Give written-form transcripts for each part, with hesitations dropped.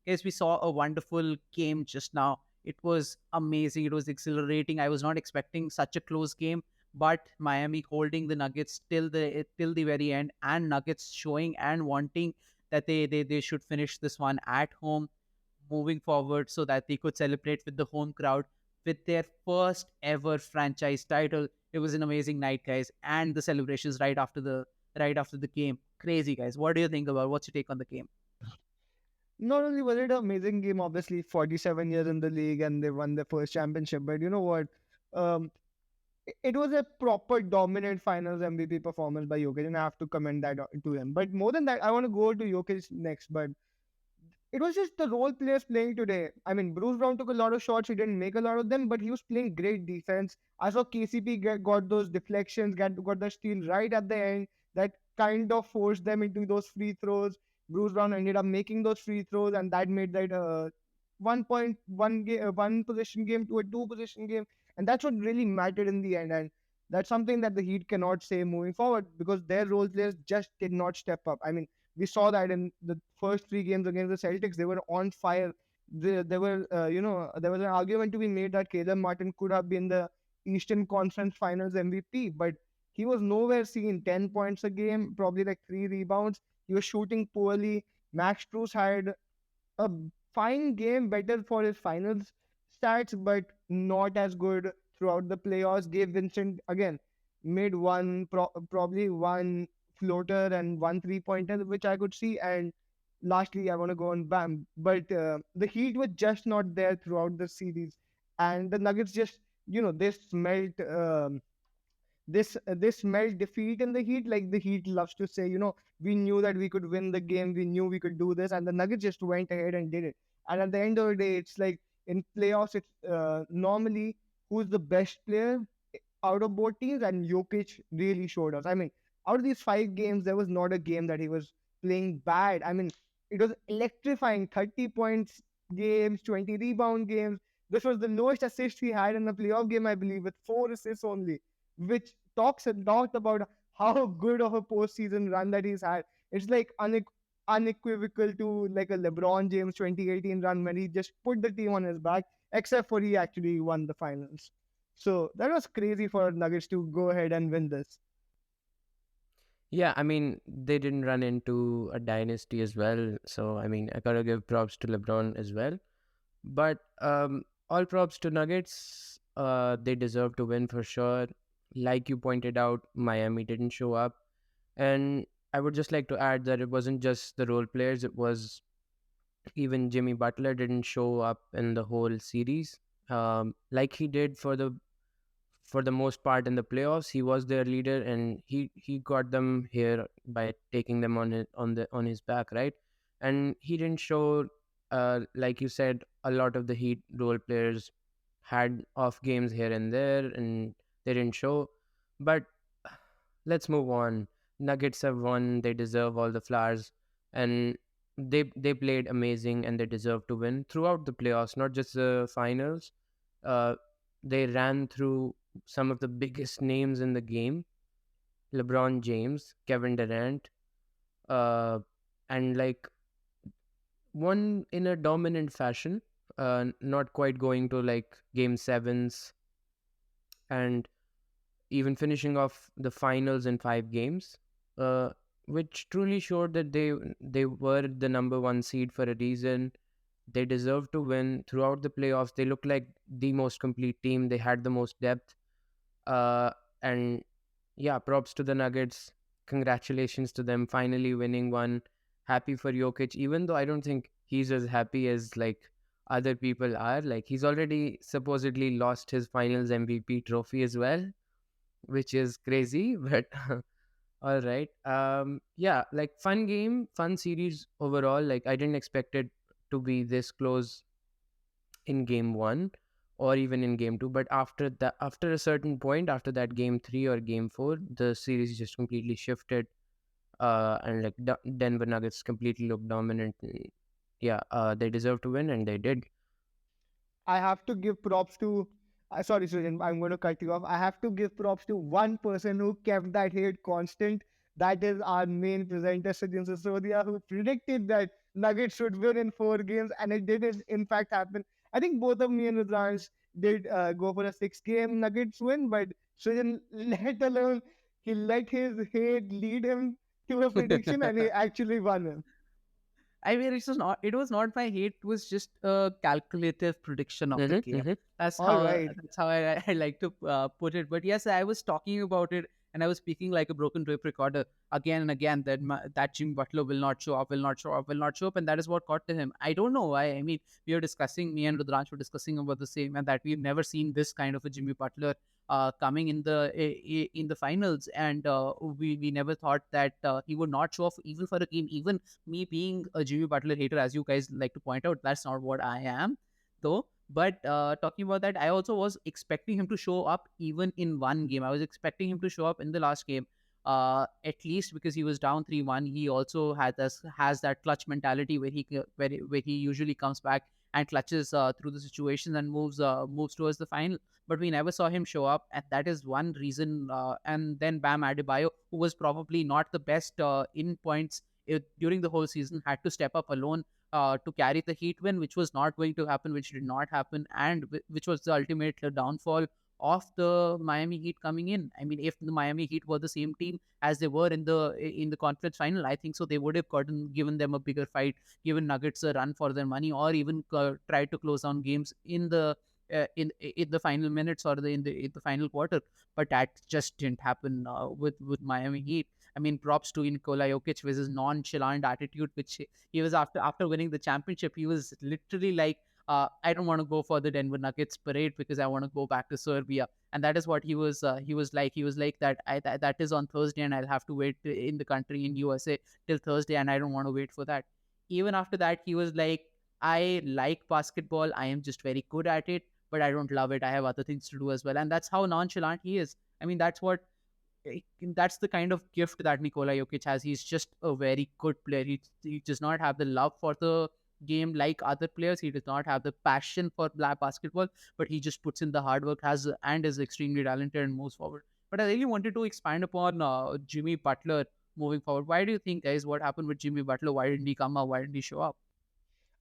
Guys, we saw a wonderful game just now. It was amazing. It was exhilarating. I was not expecting such a close game, but Miami holding the Nuggets till the very end, and Nuggets showing and wanting that they should finish this one at home, moving forward, so that they could celebrate with the home crowd with their first ever franchise title. It was an amazing night, guys, and the celebrations right after the game. Crazy, guys. What do you think about? What's your take on the game? Not only was it an amazing game, obviously 47 years in the league and they won their first championship, but you know what? Um, it was a proper dominant finals MVP performance by Jokic, and I have to commend that to him. But more than that, I want to go to Jokic next. But it was just the role players playing today. I mean, Bruce Brown took a lot of shots. He didn't make a lot of them, but he was playing great defense. I saw KCP got those deflections, got the steal right at the end that kind of forced them into those free throws. Bruce Brown ended up making those free throws, and that made that 1 possession game to a 2 possession game. And that's what really mattered in the end. And that's something that the Heat cannot say moving forward because their role players just did not step up. I mean, we saw that in the first 3 games against the Celtics. They were on fire. There were, there was an argument to be made that Caleb Martin could have been the Eastern Conference Finals MVP, but he was nowhere seen. 10 points a game, probably like 3 rebounds. He was shooting poorly. Max Strus had a fine game, better for his finals stats, but not as good throughout the playoffs. Gabe Vincent again made probably one floater and 1 3-pointer, which I could see. And lastly, I want to go on Bam, but the Heat were just not there throughout the series, and the Nuggets just they smelt. This smelled defeat in the Heat, like the Heat loves to say, we knew that we could win the game, we knew we could do this, and the Nuggets just went ahead and did it. And at the end of the day, it's like in playoffs, it's normally who's the best player out of both teams, and Jokic really showed us. I mean, out of these 5 games, there was not a game that he was playing bad. I mean, it was electrifying. 30 points games, 20 rebound games. This was the lowest assist he had in a playoff game, I believe, with 4 assists only, which talks a lot about how good of a postseason run that he's had. It's like unequivocal to like a LeBron James 2018 run when he just put the team on his back, except for he actually won the finals. So that was crazy for Nuggets to go ahead and win this. Yeah, I mean, they didn't run into a dynasty as well. So, I mean, I gotta give props to LeBron as well. But all props to Nuggets. They deserve to win for sure. Like you pointed out, Miami didn't show up. And I would just like to add that it wasn't just the role players, it was even Jimmy Butler didn't show up in the whole series. Like he did for the most part in the playoffs. He was their leader, and he got them here by taking them on his back, right? And he didn't show, like you said, a lot of the Heat role players had off games here and there, and they didn't show. But let's move on. Nuggets have won. They deserve all the flowers, and they played amazing, and they deserve to win throughout the playoffs, not just the finals. Uh, they ran through some of the biggest names in the game: LeBron James, Kevin Durant, uh, and like won in a dominant fashion. Not quite going to like game sevens and even finishing off the finals in 5 games, uh, which truly showed that they were the number one seed for a reason. They deserved to win throughout the playoffs. They looked like the most complete team. They had the most depth. And yeah, props to the Nuggets. Congratulations to them finally winning one. Happy for Jokic, even though I don't think he's as happy as like other people are. Like he's already supposedly lost his finals MVP trophy as well, which is crazy, but all right. Yeah, like fun game, fun series overall. Like I didn't expect it to be this close in game one or even in game two, but after a certain point, after that game three or game four, the series just completely shifted. And like Denver Nuggets completely looked dominant. Yeah, they deserve to win, and they did. I have to give props to. Sorry, Sujan, I'm going to cut you off. I have to give props to one person who kept that hate constant. That is our main presenter, Sujin Sisodia, who predicted that Nuggets should win in 4 games, and it did in fact happen. I think both of me and Rudransh did go for a 6 game Nuggets win, but Srijan, let alone, he let his hate lead him to a prediction, and he actually won him. I mean, it was not my hate. It was just a calculative prediction of the game. Mm-hmm. That's All how right. I like to put it. But yes, I was talking about it, and I was speaking like a broken tape recorder again and again that that Jimmy Butler will not show up, will not show up, will not show up, and that is what got to him. I don't know why. I mean, we were discussing, me and Rudransh were discussing about the same, and that we've never seen this kind of a Jimmy Butler coming in in the finals, and we never thought that he would not show up even for a game. Even me being a Jimmy Butler hater, as you guys like to point out, that's not what I am, though. But talking about that, I also was expecting him to show up even in one game. I was expecting him to show up in the last game, at least because he was down 3-1. He also has that clutch mentality where where he usually comes back and clutches through the situation and moves towards the final. But we never saw him show up, and that is one reason. And then Bam Adebayo, who was probably not the best in points during the whole season, had to step up alone to carry the Heat win, which was not going to happen, which did not happen, and which was the ultimate downfall of the Miami Heat coming in. I mean, if the Miami Heat were the same team as they were in the conference final, I think so they would have given them a bigger fight, given Nuggets a run for their money, or even tried to close down games in the final minutes or in the final quarter. But that just didn't happen with Miami Heat. I mean, props to Nikola Jokic with his nonchalant attitude, which he was after winning the championship. He was literally like, I don't want to go for the Denver Nuggets parade because I want to go back to Serbia. And that is what he was. He was like, that that is on Thursday, and I'll have to wait in the country in USA till Thursday, and I don't want to wait for that. Even after that, he was like, I like basketball. I am just very good at it, but I don't love it. I have other things to do as well, and that's how nonchalant he is. I mean, that's the kind of gift that Nikola Jokic has. He's just a very good player. He does not have the love for the game like other players. He does not have the passion for black basketball, but he just puts in the hard work, has and is extremely talented and moves forward. But I really wanted to expand upon Jimmy Butler moving forward. Why do you think, guys, what happened with Jimmy Butler? Why didn't he come up? Why didn't he show up?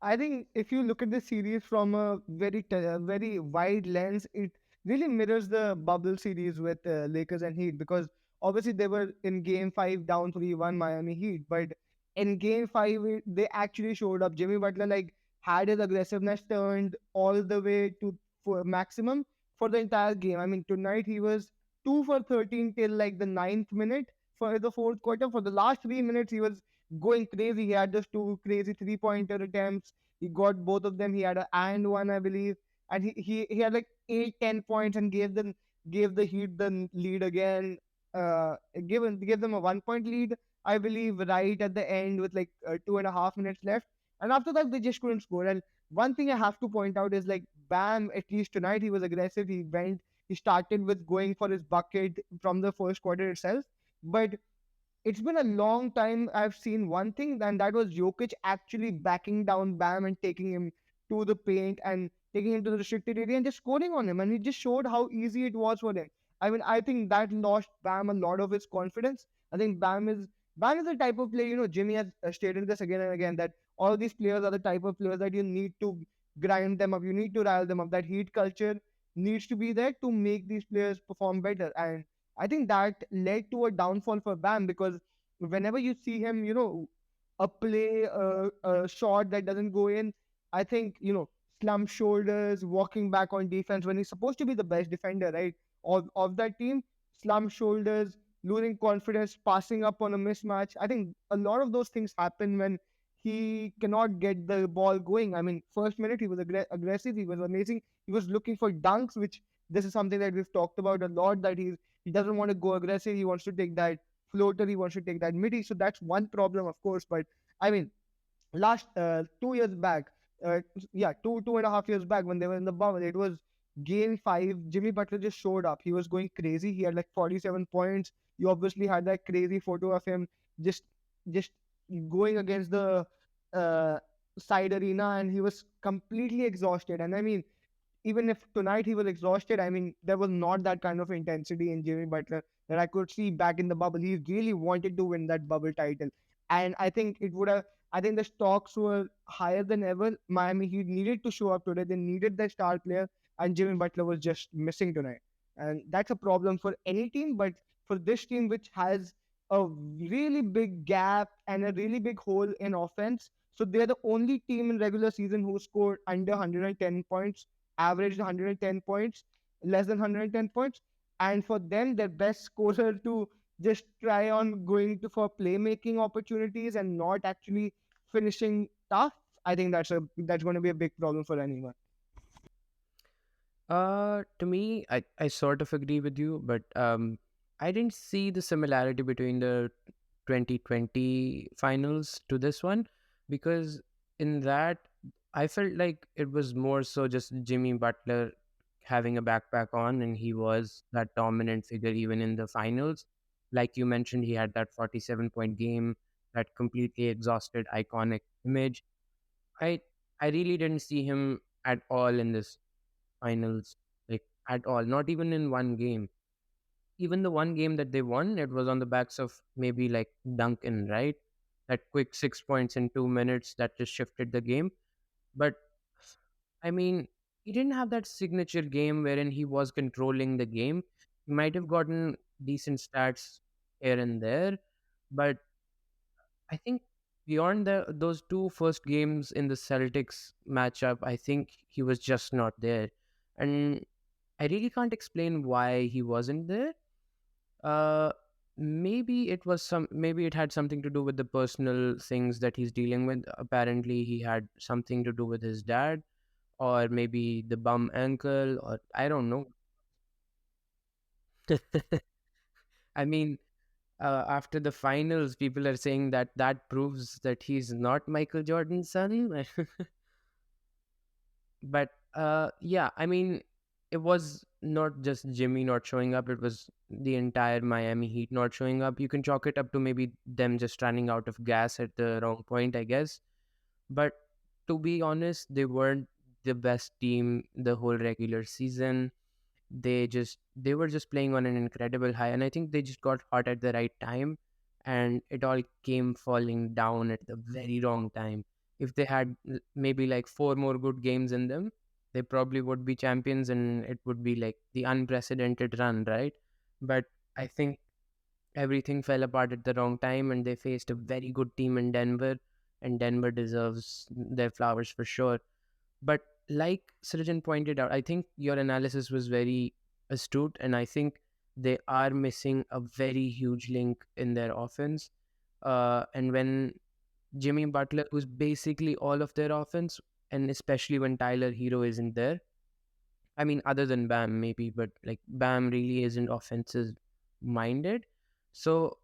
I think if you look at the series from a very wide lens, it really mirrors the bubble series with Lakers and Heat, because obviously they were in Game 5 down 3-1 Miami Heat, but in Game 5 they actually showed up. Jimmy Butler like had his aggressiveness turned all the way to for maximum for the entire game. I mean, tonight he was 2 for 13 till like the ninth minute for the fourth quarter. For the last 3 minutes, he was going crazy. He had just two crazy three-pointer attempts. He got both of them. He had a and one, I believe, and he had like 8, 10 points and gave the Heat the lead again. Give them a 1 point lead, I believe, right at the end with like 2.5 minutes left. And after that, they just couldn't score. And one thing I have to point out is like Bam. At least tonight, he was aggressive. He started with going for his bucket from the first quarter itself, but it's been a long time I've seen one thing, and that was Jokic actually backing down Bam and taking him to the paint and taking him to the restricted area and just scoring on him. And he just showed how easy it was for him. I mean, I think that lost Bam a lot of his confidence. I think Bam is the type of player, Jimmy has stated this again and again, that all these players are the type of players that you need to grind them up, you need to rile them up. That heat culture needs to be there to make these players perform better. And I think that led to a downfall for Bam, because whenever you see him, a play, a shot that doesn't go in, I think, slump shoulders, walking back on defense when he's supposed to be the best defender, right? Of that team, slump shoulders, losing confidence, passing up on a mismatch. I think a lot of those things happen when he cannot get the ball going. I mean, first minute he was aggressive, he was amazing, he was looking for dunks, which this is something that we've talked about a lot, that he doesn't want to go aggressive. He wants to take that floater. He wants to take that midi. So that's one problem, of course. But I mean, last 2 years back, yeah, 2.5 years back when they were in the bubble, it was Game 5. Jimmy Butler just showed up. He was going crazy. He had like 47 points. You obviously had that crazy photo of him just just going against the uh, side arena, and he was completely exhausted. And I mean, even if tonight he was exhausted, I mean, there was not that kind of intensity in Jimmy Butler that I could see back in the bubble. He really wanted to win that bubble title. And I think it would have, I think the stocks were higher than ever. Miami Heat needed to show up today. They needed their star player, and Jimmy Butler was just missing tonight. And that's a problem for any team, but for this team, which has a really big gap and a really big hole in offense, so they're the only team in regular season who scored under 110 points, averaged 110 points, less than 110 points. And for them, their best scorer to just try on going to for playmaking opportunities and not actually finishing tough. I think that's going to be a big problem for anyone. To me, I sort of agree with you, but I didn't see the similarity between the 2020 finals to this one, because in that I felt like it was more so just Jimmy Butler having a backpack on, and he was that dominant figure even in the finals. Like you mentioned, he had that 47-point game, that completely exhausted, iconic image. I I really didn't see him at all in this finals, like at all, not even in one game. Even the one game that they won, it was on the backs of maybe like Duncan, right? That quick 6 points in 2 minutes that just shifted the game. But I mean, he didn't have that signature game wherein he was controlling the game. He might have gotten decent stats here and there, but I think beyond those two first games in the Celtics matchup, I think he was just not there. And I really can't explain why he wasn't there. Uh, maybe it had something to do with the personal things that he's dealing with. Apparently, he had something to do with his dad, or maybe the bum ankle, or I don't know. I mean, after the finals, people are saying that that proves that he's not Michael Jordan's son. But yeah, I mean, it was not just Jimmy not showing up, it was the entire Miami Heat not showing up. You can chalk it up to maybe them just running out of gas at the wrong point, I guess. But to be honest, they weren't the best team the whole regular season. They were just playing on an incredible high, and I think they just got hot at the right time, and it all came falling down at the very wrong time. If they had maybe like four more good games in them, they probably would be champions, and it would be like the unprecedented run, right? But I think everything fell apart at the wrong time, and they faced a very good team in Denver, and Denver deserves their flowers for sure. But like Srijan pointed out, I think your analysis was very astute, and I think they are missing a very huge link in their offense. And when Jimmy Butler, who's basically all of their offense, and especially when Tyler Hero isn't there, I mean, other than Bam, maybe, but like Bam really isn't offensive minded. So